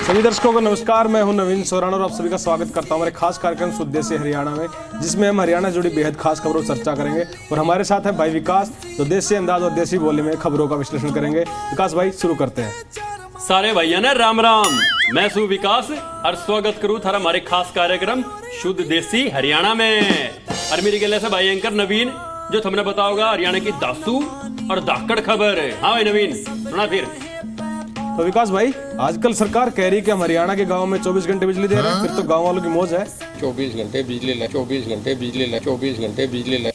सभी दर्शकों को नमस्कार, मैं हूं नवीन सोरान और आप सभी का स्वागत करता हूं हमारे खास कार्यक्रम शुद्ध देसी हरियाणा में, जिसमें हम हरियाणा जुड़ी बेहद खास खबरों पर चर्चा करेंगे। और हमारे साथ है भाई विकास, जो देसी अंदाज और देसी बोली में खबरों का विश्लेषण करेंगे। विकास भाई, शुरू करते हैं। सारे भैया ने राम राम, मैं सु विकास और स्वागत करूँ थारा हमारे खास कार्यक्रम शुद्ध देसी हरियाणा में। और मेरी गले से भाई एंकर नवीन, जो तुमने बताओगा हरियाणा की दासू और दाकड़ खबर। हाँ भाई नवीन, सुना फिर। तो विकास भाई, आजकल सरकार कह रही है कि हम हरियाणा के गांव में 24 घंटे बिजली दे रहे हैं, फिर तो गांव वालों की मौज है। 24 घंटे बिजली ला, 24 घंटे बिजली ला, 24 घंटे बिजली ला।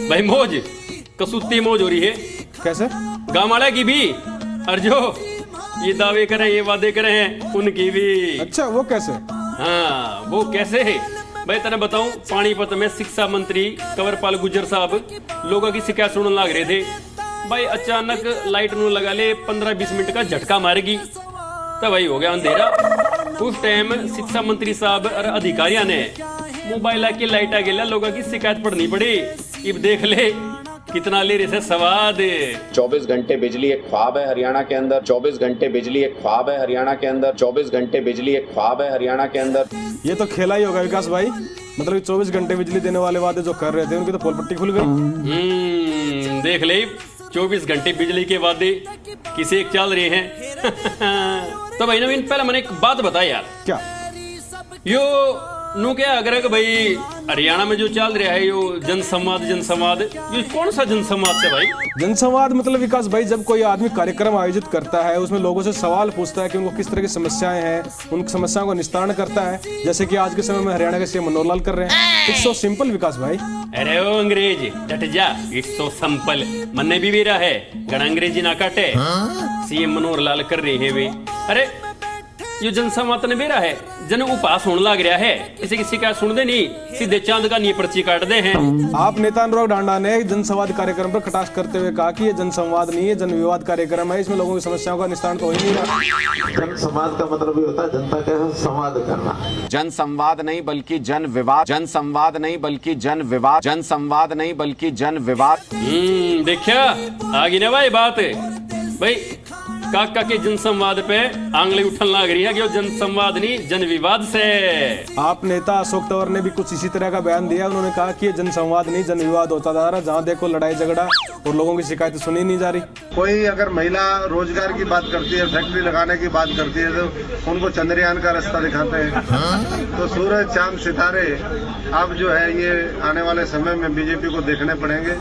भाई मौज, कसूती मौज हो रही है। कैसे? गांव वाले की भी, और जो ये दावे करें, ये वादे करें, उनकी भी। अच्छा, वो कैसे? हाँ, वो कैसे है भाई, तेने बताऊं। पानीपत में शिक्षा मंत्री कंवरपाल गुर्जर साहब लोगों की शिकायत सुनने लग रहे थे। भाई अचानक लाइट नू लगा ले, 15-20 मिनट का झटका मारेगी, तब भाई हो गया अंधेरा। उस टाइम शिक्षा मंत्री साहब और अधिकारियों ने मोबाइल की लाइट आ गया, लोगों की शिकायत पढ़नी पड़ी। अब देख ले कितना ले रहे स्वाद। 24 घंटे बिजली एक ख्वाब है हरियाणा के अंदर, 24 घंटे बिजली एक ख्वाब है हरियाणा के अंदर, 24 घंटे बिजली एक ख्वाब है हरियाणा के अंदर। ये तो खेला ही होगा विकास भाई, मतलब 24 घंटे बिजली देने वाले वादे जो कर रहे थे, उनकी तो पोल पट्टी खुल गई। देख ले, 24 घंटे बिजली के वादे किसे एक चल रहे हैं। तो भाई नवीन, पहले मैंने एक बात बता यार। क्या? यो नू क्या अगर कि भाई हरियाणा में जो चल रहा है यो जनसंवाद, ये कौन सा जनसंवाद से भाई? जनसंवाद मतलब विकास भाई, जब कोई आदमी कार्यक्रम आयोजित करता है, उसमें लोगों से सवाल पूछता है कि उनको किस तरह की समस्याएं हैं, उन समस्याओं का निस्तारण करता है, जैसे कि आज के समय में हरियाणा के सीएम मनोहर लाल कर रहे हैं। इट्स सो सिंपल विकास भाई। अरे ओ अंग्रेज डट जा, इट्स सो सिंपल। मन्ने भी रहा है गण अंग्रेजी ना काटे, सीएम मनोहर लाल कर रहे हैं वे। अरे ये जनसंवाद ने बेरा है, जन उपास होने लग रहा है, किसी किसी का सुन दे नहीं, सीधे चांद का नी पर्ची काट दे हैं। आप नेता अनुराग डांडा ने जनसंवाद कार्यक्रम पर कटाक्ष करते हुए कहा कि ये जनसंवाद नहीं है, जनविवाद कार्यक्रम है, इसमें लोगों की समस्याओं का निस्तारण तो हो ही नहीं रहा। जनसंवाद का मतलब ये होता है जनता के साथ संवाद करना। जनसंवाद नहीं बल्कि जन विवाद, जनसंवाद नहीं बल्कि जन विवाद, जनसंवाद नहीं बल्कि जन विवाद। देखा आगे ना भाई बात भाई, काका के जनसंवाद पे आंगली उठन लग रही है कि वो जनसंवाद नहीं जनविवाद से। आप नेता अशोक तंवर ने भी कुछ इसी तरह का बयान दिया। उन्होंने कहा कि ये जनसंवाद नहीं जनविवाद होता जा रहा, जहाँ देखो लड़ाई झगड़ा और लोगों की शिकायतें सुनी नहीं जा रही। कोई अगर महिला रोजगार की बात करती है, फैक्ट्री लगाने की बात करती है, तो उनको चंद्रयान का रास्ता दिखाते हैं। तो सूरज चांद सितारे अब जो है ये आने वाले समय में बीजेपी को देखने पड़ेंगे।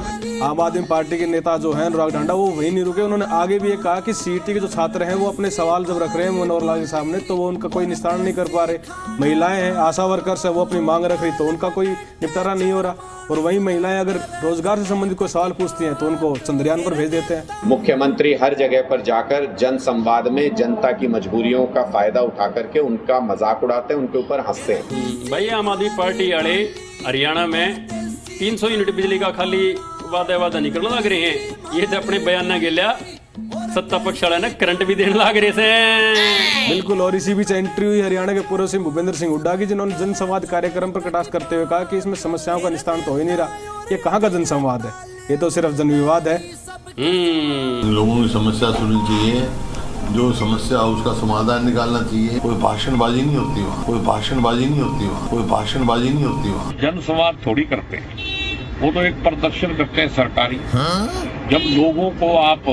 आम आदमी पार्टी के नेता जो है अनुराग डांडा, वो वही नहीं रुके। उन्होंने आगे भी ये कहा कि सीईटी के जो छात्र हैं वो अपने सवाल जब रख रहे हैं मनोहर लाल के सामने, तो वो उनका कोई निस्तारण नहीं कर पा रहे। महिलाएं हैं, आशा वर्कर्स है, वो अपनी मांग रख रही, तो उनका कोई निपटारा नहीं हो रहा। और वही महिलाएं अगर रोजगार से संबंधित कोई सवाल पूछती हैं तो उनको चंद्रयान पर भेज देते हैं। मुख्यमंत्री हर जगह पर जाकर जन संवाद में जनता की मजबूरियों का फायदा उठा करके उनका मजाक उड़ाते हैं, उनके ऊपर हंसते हैं। भाई आम आदमी पार्टी वाले हरियाणा में 300 यूनिट बिजली का खाली वादा निकलने लग रहे हैं। ये तो अपने बयान न गिल्या सत्ता पक्ष वाला ने करंट भी देने लग रहे थे। बिल्कुल। और इसी बीच एंट्री हुई हरियाणा के पूर्व सीएम भूपेंद्र सिंह हुड्डा की, जिन्होंने जनसंवाद कार्यक्रम पर कटाक्ष करते हुए कहा कि इसमें समस्याओं का निस्तारण तो हो ही नहीं रहा। ये कहाँ का जनसंवाद है, ये तो सिर्फ जनविवाद है। लोगों की समस्या सुननी चाहिए, जो समस्या उसका समाधान निकालना चाहिए। कोई भाषणबाजी नहीं होती वहाँ, कोई भाषणबाजी नहीं होती वहाँ, कोई भाषणबाजी नहीं होती वहाँ। जनसंवाद थोड़ी करते हैं, वो तो एक प्रदर्शन करते हैं सरकारी। जब लोगों को आप,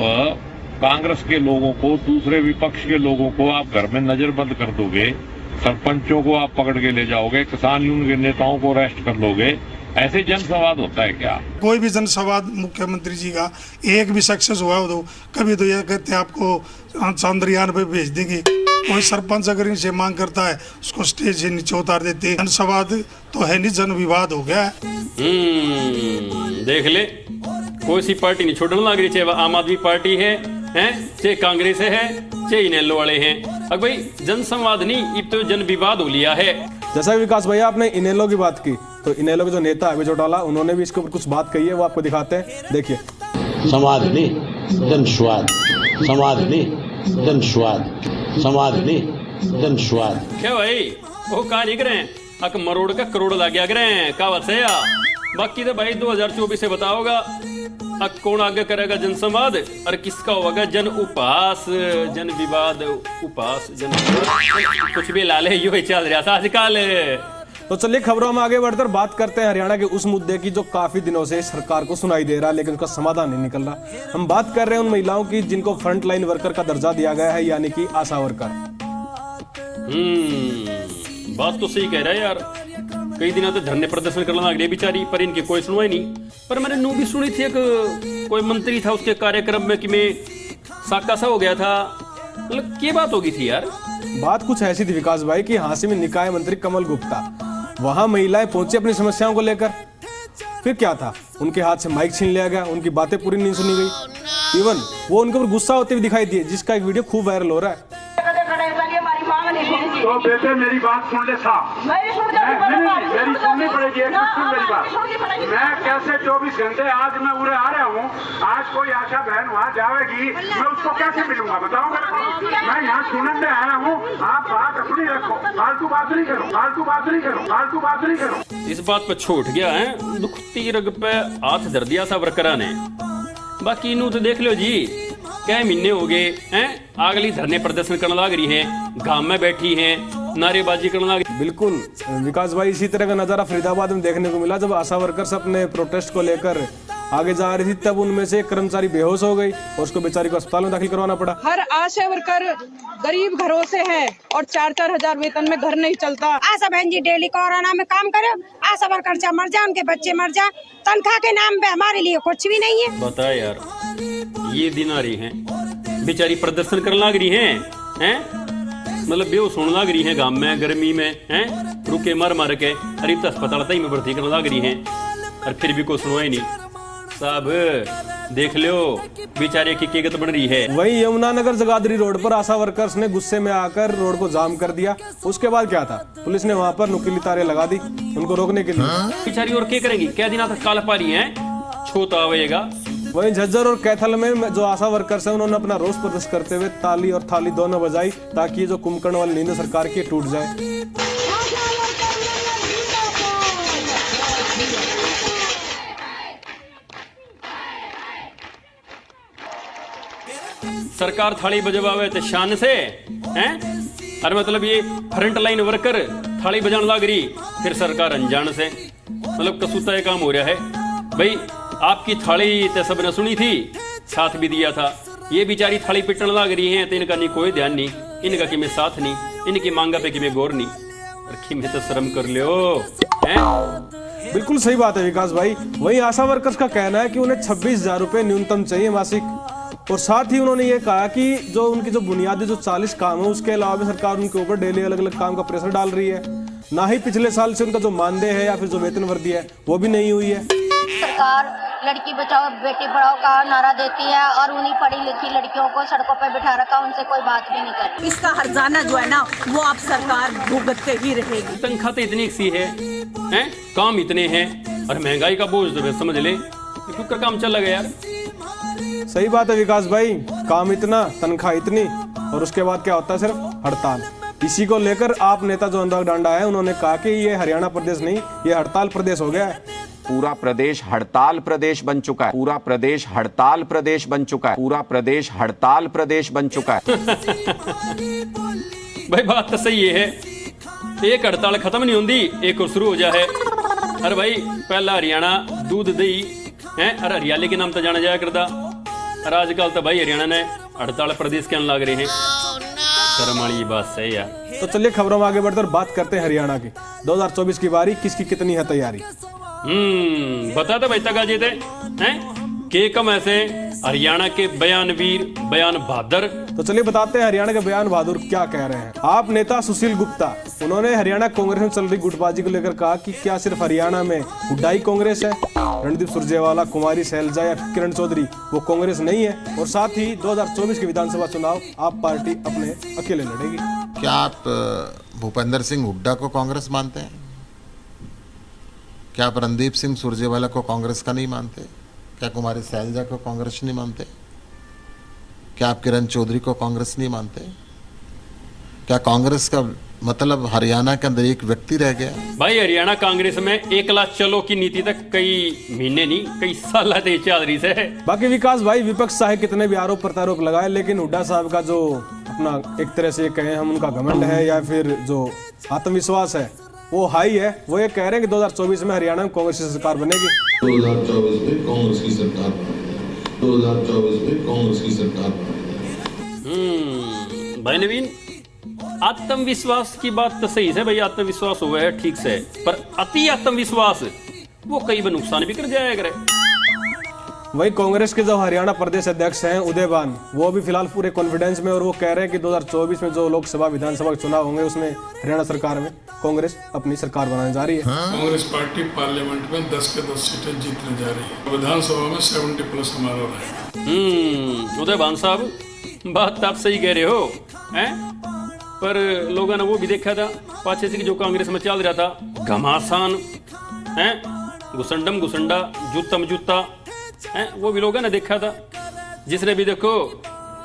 कांग्रेस के लोगों को, दूसरे विपक्ष के लोगों को आप घर में नजरबंद कर दोगे, सरपंचों को आप पकड़ के ले जाओगे, किसान यूनियन के नेताओं को अरेस्ट कर लोगे, ऐसे जनसंवाद होता है क्या? कोई भी जनसंवाद मुख्यमंत्री जी का एक भी सक्सेस हुआ हो तो कभी तो ये कहते हैं आपको चंद्रयान पे भेज देंगे। कोई सरपंच अगर इनसे मांग करता है उसको स्टेज से नीचे उतार देते हैं। जनसंवाद तो है नहीं, जनविवाद हो गया है। देख ले, कोई सी पार्टी नहीं छोड़ने लग रही, चाहे आम आदमी पार्टी है, चाहे कांग्रेस है, चाहे इनेलो वाले हैं। अब भाई जनसंवाद नहीं, अब तो जनविवाद हो लिया है। जैसा विकास भैया आपने इनेलो की बात की, तो इनेलो के जो नेता है अभय चौटाला, उन्होंने भी इसके ऊपर कुछ बात कही है, वो आपको दिखाते हैं, देखिए। समाज नहीं जनस्वाद, समाज नहीं जनस्वाद, समाज नहीं जनस्वाद। क्या भाई वो कहा लिख रहे हैं, अक मरोड़ का करोड़ लग गया करे कहावत से या बाकी तो भाई 2024 से बताओगा अब कौन आगे करेगा जनसंवाद और किसका होगा जन उपास, जन विवाद उपास, जन कुछ भी लाले यो ही चल रहा था आजकल। तो चलिए खबरों में आगे बढ़कर बात करते हैं हरियाणा के उस मुद्दे की जो काफी दिनों से सरकार को सुनाई दे रहा है लेकिन उसका समाधान नहीं निकल रहा। हम बात कर रहे हैं उन महिलाओं की जिनको फ्रंट लाइन वर्कर का दर्जा दिया गया है, यानी कि आशा वर्कर। बात तो सही कह रहा है यार, कई दिनों तक धरने प्रदर्शन करना लग रही बेचारी, पर इनकी कोई सुनवाई नहीं। पर मैंने नू भी सुनी थी एक कोई मंत्री था उसके कार्यक्रम में कि मैं साका सा हो गया था, मतलब क्या बात होगी थी यार? बात कुछ ऐसी थी विकास भाई कि हासिम निकाय मंत्री कमल गुप्ता वहां महिलाएं पहुंची अपनी समस्याओं को लेकर, फिर क्या था उनके हाथ से माइक छीन लिया गया, उनकी बातें पूरी नहीं सुनी गई, इवन वो उनके ऊपर गुस्सा होते हुए दिखाई दिए, जिसका एक वीडियो खूब वायरल हो रहा है। तो बेटे मेरी बात सुन ले साहब, मेरी सुननी पड़ेगी, मेरी बात। मैं कैसे 24 घंटे आज मैं उड़े आ रहा हूँ, आज कोई आशा बहन वहाँ जाएगी, मैं उसको कैसे मिलूंगा बताओ मेरे को? मैं यहाँ सुनने आया हूँ, आप बात अपनी रखो, फालतू बात नहीं करो, फालतू बात नहीं करो, फालतू बात नहीं करो। इस बात पे छोड़ गया है, दुखती रग पे हाथ धर दिया सा वर्करा ने। बाकी इनू तो देख लो जी, क्या महीने हो गए हैं, अगली धरने प्रदर्शन करने लग रही हैं, गांव में बैठी हैं, नारेबाजी करने लग रही। बिल्कुल विकास भाई, इसी तरह का नजारा फरीदाबाद में देखने को मिला जब आशा वर्कर्स अपने प्रोटेस्ट को लेकर आगे जा रही थी, तब उनमें से एक कर्मचारी बेहोश हो गई और उसको बेचारी को अस्पताल में दाखिल करवाना पड़ा। हर आशा वर्कर गरीब घरों से है और 4-4 हजार वेतन में घर नहीं चलता। आशा बहन जी डेली कोरोना में काम करे, आशा वर्कर चाहे मर जाए, उनके बच्चे मर जाए, तनख्वाह के नाम पे हमारे लिए कुछ भी नहीं है। बता यार, ये दिन आ रही हैं बेचारी प्रदर्शन करने लग रही हैं, मतलब बेहोश होने लग रही हैं गांव में गर्मी में, हैं रुके मर मर के, अरे तो अस्पताल तक में भर्ती करने लग रही हैं और फिर भी कोई सुनवाई नहीं। साहब देख लो बेचारे की कीमत बन रही है। वहीं यमुनानगर जगाधरी रोड पर आशा वर्कर्स ने गुस्से में आकर रोड को जाम कर दिया। उसके बाद क्या था, पुलिस ने वहां पर नुकीली तारें लगा दी उनको रोकने के लिए। बेचारी और क्या करेंगी, क्या दिन तक काल पा रही है, छोटा आवेगा। वहीं झज्जर और कैथल में जो आशा वर्कर्स हैं उन्होंने अपना रोष प्रदर्शन करते हुए ताली और थाली दोनों बजाई ताकि ये जो कुंभकर्ण वाली नींद सरकार की टूट जाए। सरकार थाली बजवावे तो शान से हैं, अरे मतलब ये फ्रंट लाइन वर्कर थाली बजाने लग रही, फिर सरकार अनजान से, मतलब कसूता काम हो रहा है। भाई आपकी थाली तो सबने सुनी थी, साथ भी दिया था, ये बेचारी थाली पिटने लग रही है तो इनका नहीं कोई ध्यान नहीं, इनका कि मैं साथ नहीं, इनकी मांगा पे कि मैं गौर नहीं, रखी में तो शर्म कर लो हैं। बिल्कुल सही बात है विकास भाई। वहीं आशा वर्कर्स का कहना है कि उन्हें 26,000 रुपए न्यूनतम चाहिए मासिक, और साथ ही उन्होंने ये कहा कि जो उनकी जो बुनियादी जो 40 काम है उसके अलावा भी सरकार उनके ऊपर डेली अलग अलग काम का प्रेशर डाल रही है। ना ही पिछले साल से उनका जो मानदेय है या फिर जो वेतन वृद्धि है वो भी नहीं हुई है। सरकार लड़की बचाओ बेटी पढ़ाओ का नारा देती है और उन्हीं पढ़ी लिखी लड़कियों को सड़कों पर बिठा रखा, उनसे कोई बात भी नहीं करती। इसका हर्जाना जो है ना वो आप सरकार भुगतते ही रहेगी। तनख्वाह तो इतनी सी है, काम इतने हैं और महंगाई का बोझ तो समझ ले, क्यों काम चल गया यार। सही बात है विकास भाई, काम इतना तनख्वाह इतनी और उसके बाद क्या होता है, सिर्फ हड़ताल। इसी को लेकर आप नेता जो अनुराग डांडा है उन्होंने कहा कि ये हरियाणा प्रदेश नहीं, ये हड़ताल प्रदेश हो गया है। पूरा प्रदेश हड़ताल प्रदेश बन चुका है, पूरा प्रदेश हड़ताल प्रदेश बन चुका है, पूरा प्रदेश हड़ताल प्रदेश बन चुका है। भाई बात तो सही है, एक हड़ताल खत्म नहीं होती, एक और शुरू हो जाए। अरे भाई पहला हरियाणा दूध दही है, अरे हरियाली के नाम तो जाना जाया करता, और आजकल तो भाई हरियाणा ने हड़ताल प्रदेश के लग रहे हैं। शर्म वाली बात सही यार। तो चलिए खबरों में आगे बढ़कर बात करते हैं हरियाणा की। 2024 की बारी किसकी कितनी है तैयारी। बता दो भाई तक जीते हैं के कम ऐसे हरियाणा के बयान वीर बयान बहादुर। तो चलिए बताते हैं हरियाणा के बयान बहादुर क्या कह रहे हैं। आप नेता सुशील गुप्ता, उन्होंने हरियाणा कांग्रेस में चल रही गुटबाजी को लेकर कहा कि क्या सिर्फ हरियाणा में हुड्डाई कांग्रेस है, रणदीप सुरजेवाला, कुमारी सैलजा या किरण चौधरी वो कांग्रेस नहीं है, और साथ ही 2024 के विधानसभा चुनाव आप पार्टी अपने अकेले लड़ेगी। क्या आप भूपेंद्र सिंह हुड्डा को कांग्रेस मानते हैं? क्या आप रणदीप सिंह सुरजेवाला को कांग्रेस का नहीं मानते? क्या कुमारी सैलजा को कांग्रेस नहीं मानते? क्या आप किरण चौधरी को कांग्रेस नहीं मानते? क्या कांग्रेस का मतलब हरियाणा के अंदर एक व्यक्ति रह गया। भाई हरियाणा कांग्रेस में एकला चलो की नीति तक कई महीने नहीं कई साल चल रही है। बाकी विकास भाई, विपक्ष चाहे कितने भी आरोप प्रत्यारोप लगाए, लेकिन हुड्डा साहब का जो अपना एक तरह से कहें हम उनका घमंड है या फिर जो आत्मविश्वास है वो हाई है। वो ये कह रहे हैं कि 2024 में हरियाणा में कांग्रेस की सरकार बनेगी। 2024 में कांग्रेस की सरकार बनेगी। 2024 में कांग्रेस की सरकार बनेगी। भाई नवीन, आत्मविश्वास की बात तो सही है भाई, आत्मविश्वास हुआ है ठीक से, पर अति आत्मविश्वास वो कई बार नुकसान भी कर जाया करे। वही कांग्रेस के जो हरियाणा प्रदेश अध्यक्ष हैं उदयबान, वो भी फिलहाल पूरे कॉन्फिडेंस में, और वो कह रहे हैं कि 2024 में जो लोकसभा विधानसभा के चुनाव होंगे उसमें हरियाणा सरकार में कांग्रेस अपनी सरकार बनाने जा रही है। कांग्रेस पार्टी पार्लियामेंट में 10 के 10 सीटें जीतने जा रही है। विधानसभा में 70+ हमारा रहेगा। उदयबान साहब, बात आप सही कह रहे हो हैं, पर लोगों ने वो भी देखा था पाछे से कि जो कांग्रेस में चल रहा था घमासान हैं, घुसंडम घुसंडा, जूतम जूता हैं, वो भी लोगों ने देखा था। जिसने भी देखो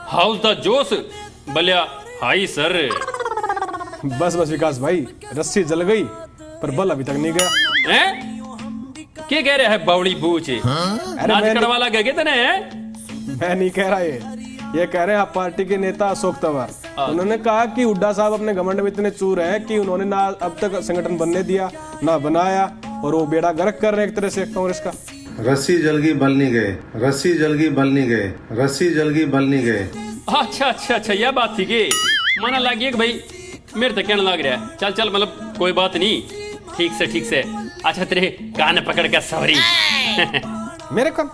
हाउस द जोश बलिया हाई सर। बस विकास भाई, रस्सी जल गई पर बल अभी तक नहीं गया। हैं? क्या कह रहा है बावड़ी बूच? नाच कड़वाला गए तने? मैं नहीं कह रहा ये कह रहे हैं आप पार्टी के नेता अशोक तंवर। उन्होंने कहा कि हुड्डा साहब अपने घमंड में इतने चूर हैं कि उन्होंने ना अब तक संगठन बनने दिया ना बनाया, और वो बेड़ा गर्क कर रहे हैं एक तरह से कांग्रेस का। रस्सी जल गई बल नहीं गए, रस्सी जल गई बल नहीं गए, रस्सी जल गई बल नहीं गए। अच्छा यह बात थी कि माना लग गया कि भाई मेरे तो कहने लग रहा है, चल मतलब कोई बात नहीं, ठीक से। अच्छा तेरे कान पकड़ के सॉरी। मेरे कान।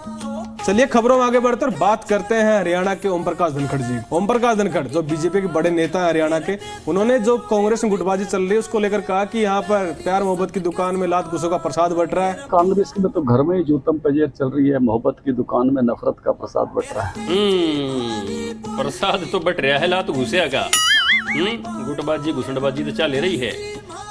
चलिए खबरों में आगे बढ़ते और बात करते हैं हरियाणा के ओम प्रकाश धनखड़ जी। ओम प्रकाश धनखड़ जो बीजेपी के बड़े नेता हैं हरियाणा के, उन्होंने जो कांग्रेस में गुटबाजी चल रही है उसको लेकर कहा कि यहाँ पर प्यार मोहब्बत की दुकान में लात घुसों का प्रसाद बट रहा है। कांग्रेस की तो घर में ही जूतम पजेर चल रही है, मोहब्बत की दुकान में नफरत का प्रसाद बट रहा है। प्रसाद तो बट रहा है, लात घुसे का। गुटबाजी घुसंडबाजी तो चल रही है,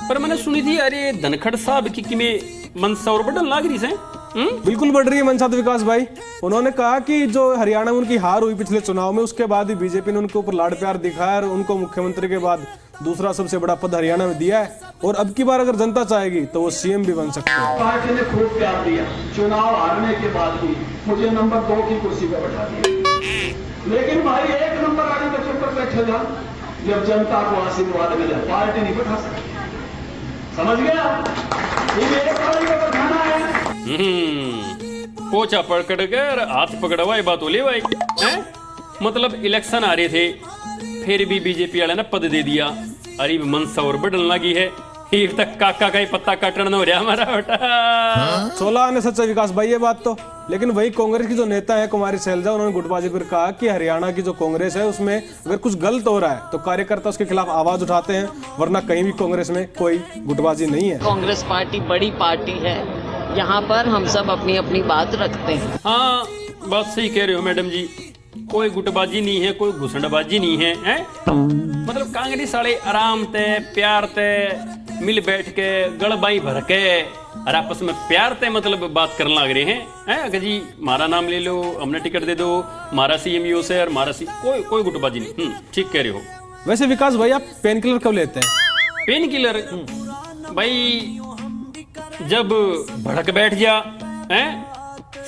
पर मैंने सुनी थी अरे धनखड़ साहब की में मनसा और बढ़न लाग रही है। बिल्कुल बढ़ रही है मनसा तो विकास भाई। उन्होंने कहा कि जो हरियाणा में उनकी हार हुई पिछले चुनाव में, उसके बाद भी बीजेपी ने उनके ऊपर लाड़ प्यार दिखाया और उनको मुख्यमंत्री के बाद दूसरा सबसे बड़ा पद हरियाणा में दिया है, और अब की बार अगर जनता चाहेगी तो वो सीएम भी बन सकते हैं। पार्टी ने खूब प्यार दिया, चुनाव हारने के बाद भी मुझे नंबर 2 की कुर्सी पर बैठा दिया, लेकिन भाई 1 नंबर आने में चुप कर बैठे जा, जब जनता को आशीर्वाद मिले पार्टी नहीं बैठा सकती। समझ गया? ये एक पार्टी का बैठाना है। पोछा पकड़ कर हाथ पकड़वा बात बोले भाई हैं? मतलब इलेक्शन आ रहे थे फिर भी बीजेपी वाले ने पद दे दिया। अरे मनसा और बढ़ने लगी है, फिर तक काका का ही पत्ता काटना हो रहा हमारा बेटा। 16 आने सच्चा विकास भाई ये बात तो। लेकिन वही कांग्रेस की जो नेता है कुमारी सैलजा, उन्होंने गुटबाजी पर कहा कि हरियाणा की जो कांग्रेस है उसमें अगर कुछ गलत हो रहा है तो कार्यकर्ता उसके खिलाफ आवाज उठाते हैं, वरना कहीं भी कांग्रेस में कोई गुटबाजी नहीं है। कांग्रेस पार्टी बड़ी पार्टी है, यहाँ पर हम सब अपनी अपनी बात रखते हैं। हाँ बात सही कह रहे हो मैडम जी, कोई गुटबाजी नहीं है, कोई घुसंडबाजी नहीं है, मतलब कांग्रेस वाले आराम ते प्यार ते मिल बैठ के गड़बाई भर के और आपस में प्यार ते मतलब बात करने लग रहे हैं। अगर जी मारा नाम ले लो, हमने टिकट दे दो, मारा CMO से और मारा कोई गुटबाजी नहीं। ठीक कह रहे हो। वैसे विकास भाई आप पेन किलर कब लेते हैं? पेन किलर भाई जब भड़क बैठ जा,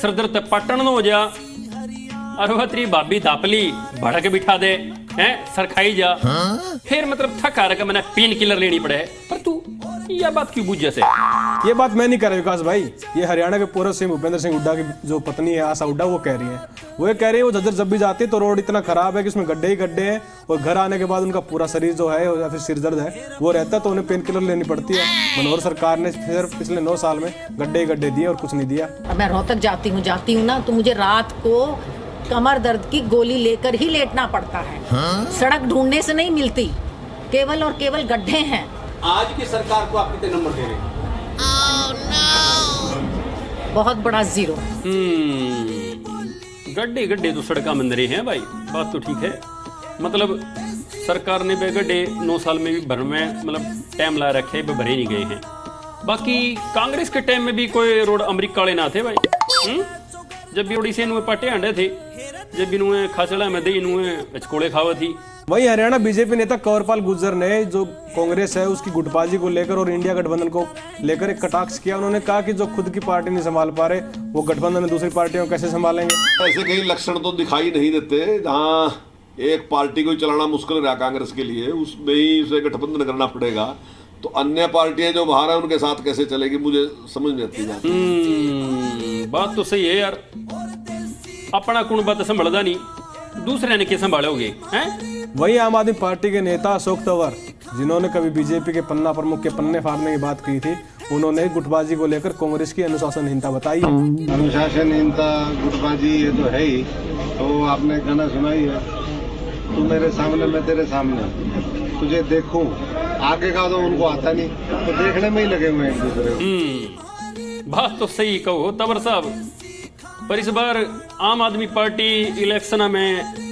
सरदर्द तक पटन हो जा, और वह तेरी भाभी दापली भड़क बिठा दे, सरखाई जा, फिर मतलब थका रखा मैंने पेन किलर लेनी पड़े। पर तू यह बात क्यों बुझ जैसे? ये बात मैं नहीं कह रहा विकास भाई, ये हरियाणा के पूर्व सीएम भूपेंद्र सिंह हुड्डा की जो पत्नी है आशा हुड्डा वो कह रही है। वो ये कह रही है वो झज्जर जब भी जाती है तो रोड इतना खराब है कि उसमें गड्ढे ही गड्ढे हैं, और घर आने के बाद उनका पूरा शरीर जो है या फिर सिर दर्द है वो रहता है, तो उन्हें पेन किलर लेनी पड़ती है। मनोहर सरकार ने फिर पिछले 9 साल में गड्ढे ही गड्ढे दिए और कुछ नहीं दिया। मैं रोहतक जाती हूँ ना, तो मुझे रात को कमर दर्द की गोली लेकर ही लेटना पड़ता है। सड़क ढूंढने से नहीं मिलती, केवल और केवल गड्ढे हैं। आज की सरकार को आप कितने नंबर दे रहे हैं? बहुत बड़ा 0। गड्ढे गड्ढे तो सड़का मंदिरे हैं भाई, बात तो ठीक है। मतलब सरकार ने बे गड्ढे 9 साल में भी भर में मतलब टाइम ला रखे, भरे नहीं गए हैं। बाकी कांग्रेस के टाइम में भी कोई रोड अमरीका वाले ना थे भाई। जब भी ओडिशा नुए पाटे अंडे थे, जब भी नुए खासड़ा में दही नुए चकोड़े खावा थी, वहीं हरियाणा बीजेपी नेता कंवरपाल गुर्जर ने जो कांग्रेस है उसकी गुटबाजी को लेकर और इंडिया गठबंधन को लेकर एक कटाक्ष किया। उन्होंने कहा कि जो खुद की पार्टी नहीं संभाल पा रहे वो गठबंधन में दूसरी पार्टियों को कैसे संभालेंगे। ऐसे कई लक्षण तो दिखाई नहीं देते जहाँ एक पार्टी को चलाना मुश्किल रहा कांग्रेस के लिए, उसमें ही उसे गठबंधन करना पड़ेगा, तो अन्य पार्टियां जो बाहर है उनके साथ कैसे चलेगी, मुझे समझ नहीं आती। बात तो सही है यार, अपना कुण बात संभालदा नहीं, दूसरे ने क्या संभालोगे हैं? वही आम आदमी पार्टी के नेता अशोक तंवर, जिन्होंने कभी बीजेपी के पन्ना प्रमुख के पन्ने फाड़ने की बात की थी, उन्होंने गुटबाजी को लेकर कांग्रेस की अनुशासनहीनता बताई। अनुशासनहीनता, गुटबाजी ये तो है ही। तो आपने गाना सुना ही है, तू मेरे सामने मैं तेरे सामने, तुझे देखूं, आगे का तो उनको आता नहीं, तो देखने में ही लगे हुए एक दूसरे को। बात तो सही कहो तंवर साहब, पर इस बार आम आदमी पार्टी इलेक्शन में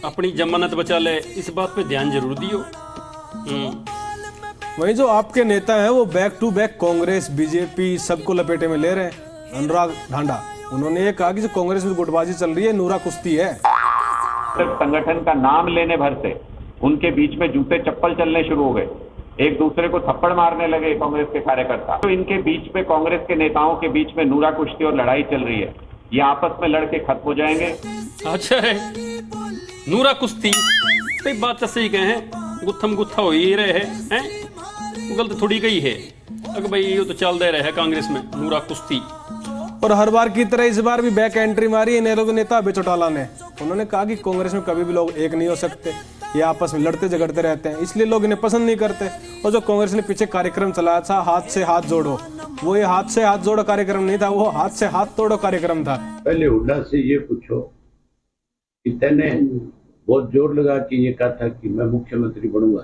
अपनी जमानत बचा ले, इस बात पे ध्यान जरूर दियो। वहीं जो आपके नेता हैं वो back to back Congress BJP सबको लपेटे में ले रहे हैं। अनुराग ढांडा, उन्होंने ये कहा कि जो कांग्रेस में गुटबाजी चल रही है नूरा कुश्ती है। संगठन का नाम लेने भर से उनके बीच में जूते चप्पल चलने शुरू हो गए, एक दूसरे को थप्पड़ मारने लगे कांग्रेस के कार्यकर्ता। तो इनके बीच में कांग्रेस के नेताओं के बीच में नूरा कुश्ती और लड़ाई चल रही है, ये आपस में लड़के खत्म हो जाएंगे। अच्छा है, नूरा कुश्ती, भाई बात तो सही कहे हैं, गुत्थम गुत्था हो ही रहे हैं, गलत थोड़ी गई है। अगर भाई ये तो चल दे रहे हैं कांग्रेस में नूरा कुश्ती। और हर बार की तरह इस बार भी बैक एंट्री मारी इनेलो के नेता अभय चौटाला ने। उन्होंने कहा कि कांग्रेस में कभी भी लोग एक नहीं हो सकते, ये आपस में लड़ते झगड़ते रहते हैं, इसलिए लोग इन्हें पसंद नहीं करते। और जो कांग्रेस ने पीछे कार्यक्रम चलाया था हाथ से हाथ जोड़ो, वो ये हाथ से हाथ जोड़ो कार्यक्रम नहीं था, वो हाथ से हाथ तोड़ो कार्यक्रम था। पहले हुड्डा से ये पूछो कि तेने बहुत जोर लगा कि ये कहा था कि मैं मुख्यमंत्री बनूंगा,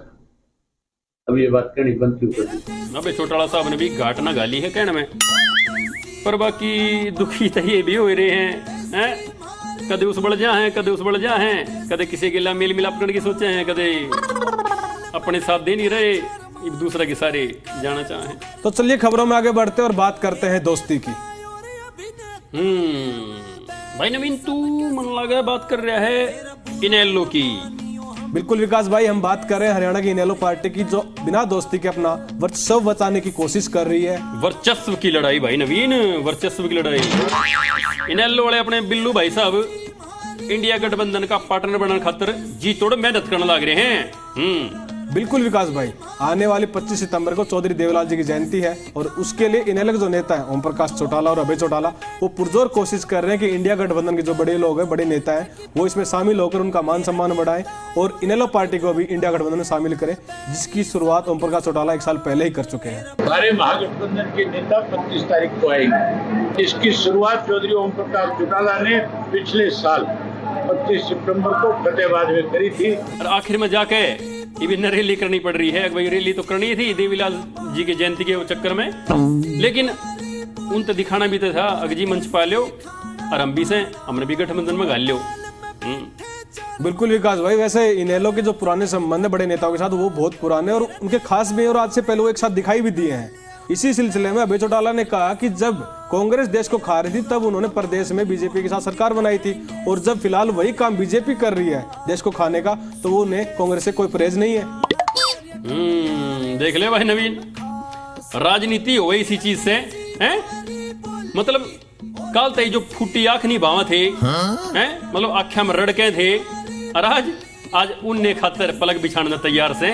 अब ये बात कहनी बंद क्यों कर दी? अबे चौटाला साहब ने भी घाट ना गाली है कहने में, पर बाकी दुखी तो ये भी हो रहे हैं, कदे उस बढ़ जा हैं, कदे उस बढ़ जा हैं, कदे किसी के लिए मेल मिलाप करने की सोचे हैं, कदे अपने साथ दे नहीं रहे, एक दूसरे के सारे जाना चाहें। तो चलिए खबरों में आगे बढ़ते हैं और बात करते हैं दोस्ती की। भाई नवीन, तू मन लगा बात कर रहा है इनेलो की। बिल्कुल विकास भाई, हम बात कर रहे हैं हरियाणा की इनेलो पार्टी की, जो बिना दोस्ती के अपना वर्चस्व बचाने की कोशिश कर रही है। वर्चस्व की लड़ाई भाई नवीन, वर्चस्व की लड़ाई। इनेलो वाले अपने बिल्लू भाई साहब इंडिया गठबंधन का पार्टनर बनने खातिर जी तोड़ मेहनत करने लग रहे हैं। बिल्कुल विकास भाई, आने वाली 25 सितंबर को चौधरी देवलाल जी की जयंती है और उसके लिए इनेलो के जो नेता हैं ओम प्रकाश चौटाला और अभय चौटाला, वो पुरजोर कोशिश कर रहे हैं कि इंडिया गठबंधन के जो बड़े लोग हैं, बड़े नेता हैं, वो इसमें शामिल होकर उनका मान सम्मान बढ़ाएं और इनेलो पार्टी को भी इंडिया गठबंधन में शामिल करें, जिसकी शुरुआत ओम प्रकाश चौटाला 1 साल पहले ही कर चुके हैं। हमारे महागठबंधन के नेता 25 तारीख को आएंगे। इसकी शुरुआत चौधरी ओम प्रकाश चौटाला ने पिछले साल 25 सितंबर को फतेहाबाद में करी थी और आखिर में जाके विभिन्न रैली करनी पड़ रही है। भाई रैली तो करनी थी देवीलाल जी की जयंती के चक्कर में, लेकिन उन तो दिखाना भी तो था, अगजी मंच पा लियो और हम भी से हमने भी गठबंधन में गाल लियो। बिल्कुल विकास भाई, वैसे इनेलो के जो पुराने संबंध है बड़े नेताओं के साथ वो बहुत पुराने और उनके खास भी हैं और आज से पहले वो एक साथ दिखाई भी दिए हैं। इसी सिलसिले में अभय चौटाला ने कहा कि जब कांग्रेस देश को खा रही थी तब उन्होंने प्रदेश में बीजेपी के साथ सरकार बनाई थी, और जब फिलहाल वही काम बीजेपी कर रही है देश को खाने का, तो वो उन्हें कांग्रेस से कोई परहेज नहीं है। देख ले भाई नवीन, राजनीति हो गई इसी चीज से हैं, मतलब कल तय जो फूटी आंख नहीं बावा थे हैं, मतलब आख्या में रड़के थे और आज उनने खातर पलक बिछाने तैयार से।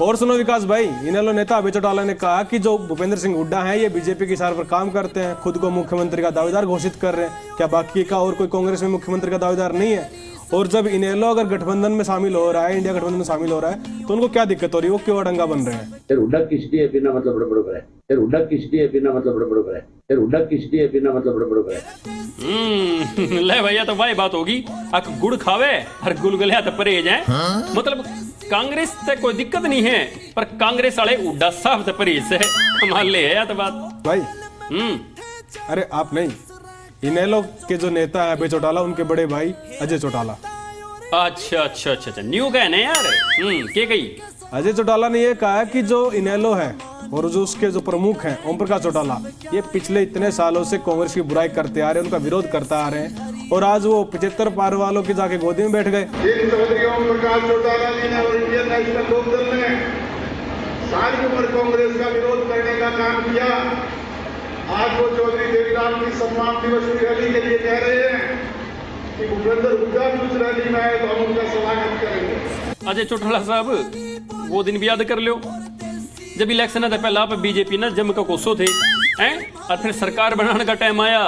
और सुनो विकास भाई, इनेलो नेता अभय चौटाला ने कहा कि जो भूपेंद्र सिंह हुड्डा हैं ये बीजेपी की इशारे पर काम करते हैं, खुद को मुख्यमंत्री का दावेदार घोषित कर रहे हैं, क्या बाकी का और कोई कांग्रेस में मुख्यमंत्री का दावेदार नहीं है? और जब इनेलो अगर गठबंधन में शामिल हो रहा है, इंडिया गठबंधन में शामिल हो रहा है, तो उनको क्या दिक्कत हो रही है, वो क्यों अड़ंगा बन रहे हैं? हुड्डा किस लिए बिना मतलब बड़बड़ करे, हुड्डा किस लिए बिना मतलब बड़बड़ करे, हुड्डा किस लिए बिना मतलब बड़बड़ करे। ले भैया, तो वही बात होगी, अक गुड़ खावे और गुलगुलिया तो परहेज है। मतलब कांग्रेस से कोई दिक्कत नहीं है, पर कांग्रेस वाले हुड्डा साहब तो परहेज से कमाल ले है तो बात भाई। अरे आप नहीं, इनेलो के जो नेता है अभय चौटाला, उनके बड़े भाई अजय चौटाला। अच्छा, न्यू का है ना यार। क्या कही? अजय चौटाला ने यह कहा कि जो इनेलो है और जो उसके जो प्रमुख हैं ओम प्रकाश चौटाला, ये पिछले इतने सालों से कांग्रेस की बुराई करते आ रहे हैं, उनका विरोध करते आ रहे हैं और आज वो 75 पार वालों की जाके गोदी में बैठ गए। जिन चौधरी ओम प्रकाश चौटाला जी ने और इंडियन नेशनल लोकदल ने सारी उम्र कांग्रेस का विरोध करने का काम किया, आज वो चौधरी देवीलाल की सम्मान दिवस की रैली के लिए कह रहे हैं कि भूपेंद्र हुड्डा भी उस रैली में आए तो हम उनका स्वागत करेंगे। अजय चौटाला साहब वो दिन भी याद कर लो जब इलेक्शन था पहला आप बीजेपी ना जम का कोसो थे हैं, और फिर सरकार बनाने का टाइम आया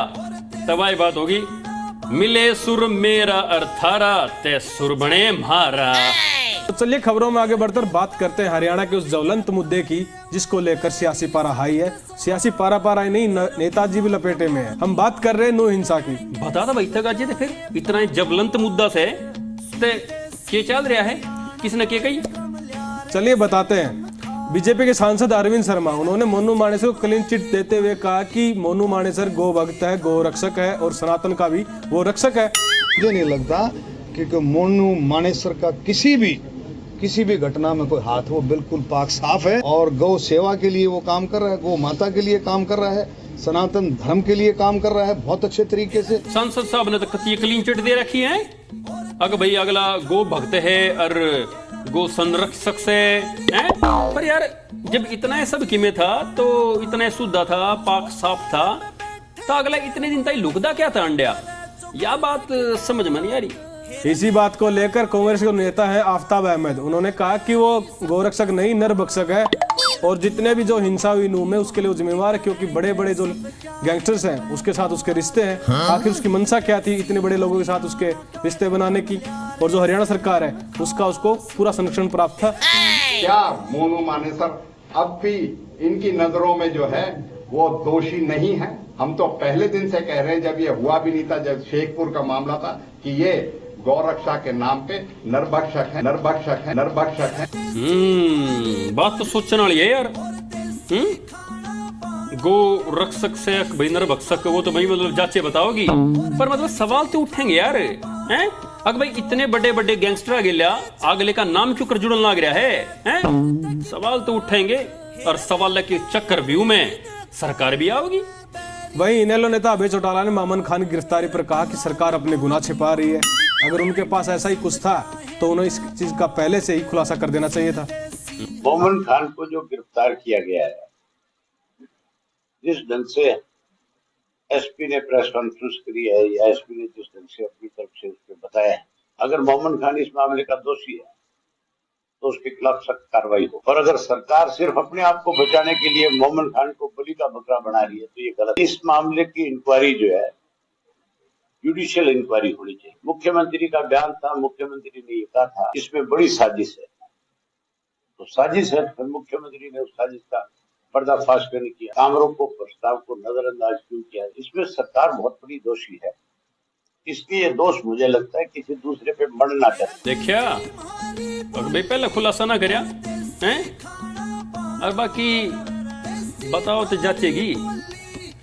तब आई बात होगी, मिले सुर मेरा अर्थारा ते सुर बने मारा। तो चलिए खबरों में आगे बढ़कर बात करते हैं हरियाणा के उस ज्वलंत मुद्दे की जिसको लेकर सियासी पारा हाई है। सियासी पारा ही नहीं, नेताजी भी लपेटे में है। हम बात कर रहे हैं नो हिंसा की। बता दो भाई तक आज फिर इतना ज्वलंत मुद्दा से क्या चल रहा है, किसने क्या कही, चलिए बताते हैं। बीजेपी के सांसद अरविंद शर्मा, उन्होंने मोनू मानेसर को क्लीन चिट देते हुए कहा कि मोनू मानेसर गो भक्त है, गो रक्षक है और सनातन का भी वो रक्षक है। मुझे नहीं लगता कि मोनू मानेसर का किसी भी घटना में कोई हाथ, वो बिल्कुल पाक साफ है और गौ सेवा के लिए वो काम कर रहा है, गौ माता के लिए काम कर रहा है, सनातन धर्म के लिए काम कर रहा है बहुत अच्छे तरीके से। सांसद साहब ने तो कती क्लीन चिट दे रखी है। अगर भाई अगला गो भक्त है और गो संरक्षक से हैं? पर यार जब इतना सब किमे था तो इतना शुद्ध था, पाक साफ था, तो अगला इतने दिन तक लुकदा क्या था अंडिया, यह बात समझ में नहीं आ रही। इसी बात को लेकर कांग्रेस के नेता है आफ्ताब अहमद, उन्होंने कहा कि वो गोरक्षक नहीं नरभक्षक है और जितने भी जो हिंसा हुई नूह में उसके लिए वो जिम्मेवार है, क्योंकि बड़े बड़े जो गैंगस्टर्स हैं उसके साथ उसके रिश्ते हैं। आखिर उसकी मंशा क्या थी इतने बड़े लोगों के साथ उसके रिश्ते बनाने की, और जो हरियाणा सरकार है उसको पूरा संरक्षण प्राप्त था। क्या मोनू मानेसर अब भी इनकी नजरों में जो है वो दोषी नहीं है? हम तो पहले दिन से कह रहे हैं, जब ये हुआ भी नहीं था, जब शेखपुर का मामला था, कि ये गौरक्षा के नाम पे नरभक्षक है। बात तो सोचने वाली है यार। गो रक्षक से भाई नरभक्षक, वो तो भाई मतलब जांचे बताओगी, पर मतलब सवाल तो उठेंगे यार हैं? अगर भाई इतने बड़े बड़े गैंगस्टर आगले का नाम क्यों कर जुड़न लग रहा है हैं? सवाल तो उठेंगे और सवाल के चक्कर व्यू में सरकार भी आओगी। वहीं इनेलो नेता अभय चौटाला ने मोमन खान की गिरफ्तारी पर कहा कि सरकार अपने गुनाह छिपा रही है। अगर उनके पास ऐसा ही कुछ था तो उन्हें इस चीज का पहले से ही खुलासा कर देना चाहिए था। मोमन खान को जो गिरफ्तार किया गया है, जिस ढंग से एसपी ने प्रेस कॉन्फ्रेंस करी है या एसपी ने जिस ढंग से अपनी तरफ से उसको बताया है, अगर मोमन खान इस मामले का दोषी है तो उसके खिलाफ सख्त कार्रवाई हो। और अगर सरकार सिर्फ अपने आप को बचाने के लिए मोमन खान को बलि का बकरा बना रही है तो ये गलत। इस मामले की इंक्वायरी जो है जुडिशियल इंक्वायरी होनी चाहिए। मुख्यमंत्री का बयान था, मुख्यमंत्री ने ये कहा था इसमें बड़ी साजिश है, तो साजिश है, फिर मुख्यमंत्री ने उस साजिश का पर्दाफाश करने की कामरों को प्रस्ताव को नजरअंदाज क्यों किया? इसमें सरकार बहुत बड़ी दोषी है, इसलिए दोष मुझे लगता है किसी दूसरे पे बढ़ना चाहिए। देखिया भाई पहले खुलासा ना करया हैं, और बाकी बताओ तो जाचेगी।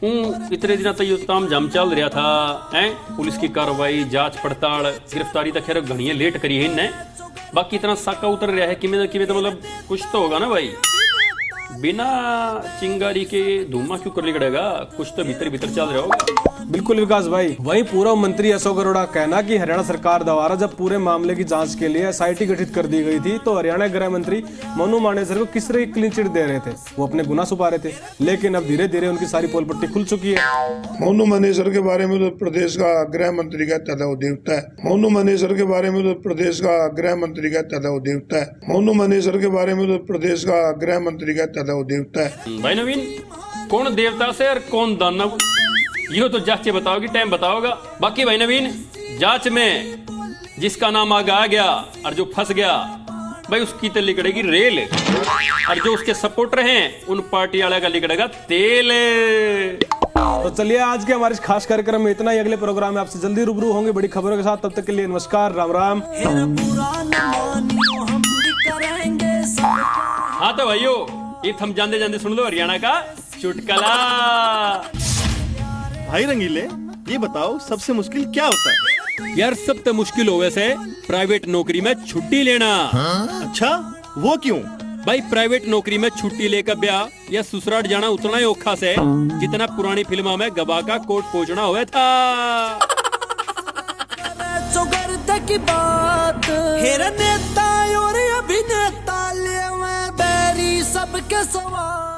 इतने दिन तक ताम झाम चल रहा था हैं, पुलिस की कार्रवाई, जांच पड़ताल, गिरफ्तारी तो खैर घनी लेट करी है इनने, बाकी इतना साका उतर रहा है कि तो मतलब कुछ तो होगा ना भाई। बिना चिंगारी के धुआं क्यों कर निकलेगा, कुछ तो भीतर भीतर चल रहा होगा। बिल्कुल विकास भाई। वहीं पूर्व मंत्री अशोक अरोड़ा कहना कि हरियाणा सरकार द्वारा जब पूरे मामले की जांच के लिए एसआईटी गठित कर दी गई थी तो हरियाणा गृह मंत्री मोनू मानेसर को किस तरह क्लीन चिट दे रहे थे, वो अपने गुनाह छुपा रहे थे, लेकिन अब धीरे धीरे उनकी सारी पोल पट्टी खुल चुकी है। मोनू मानेसर के बारे में तो प्रदेश का गृह मंत्री कहता था वो देवता है। मोनू मानेसर के बारे में तो प्रदेश का गृह मंत्री कहता था वो देवता है। मोनू मानेसर के बारे में तो प्रदेश का गृह मंत्री कहता था वो देवता है। भाई नवीन, कौन देवता से और कौन दानव, ये तो जांच बताओगी, टाइम बताओगा। बाकी भाई नवीन, जांच में जिसका नाम आगे आ गया और जो फंस गया भाई उसकी तो लिकड़ेगी रेल, और जो उसके सपोर्टर हैं उन पार्टी वाले का लिकड़ेगा तेल। तो चलिए आज के हमारे खास कार्यक्रम में इतना ही। अगले प्रोग्राम में आपसे जल्दी रूबरू होंगे बड़ी खबरों के साथ। तब तक के लिए नमस्कार, राम राम। हाँ तो भाइयों, ये हम जानते जानते सुन लो हरियाणा का चुटकुला। भाई रंगीले, ये बताओ सबसे मुश्किल क्या होता है? यार सब तो मुश्किल हो वैसे प्राइवेट नौकरी में छुट्टी लेना। अच्छा, वो क्यों? भाई प्राइवेट नौकरी में छुट्टी लेकर ब्याह या ससुराल जाना उतना ही औखा से जितना पुरानी फिल्मों में गवाह का कोर्ट पहुंचना हुआ था। की बात, हेरा नेता और अभिनेता ले मैं बैरी सबके सवाल।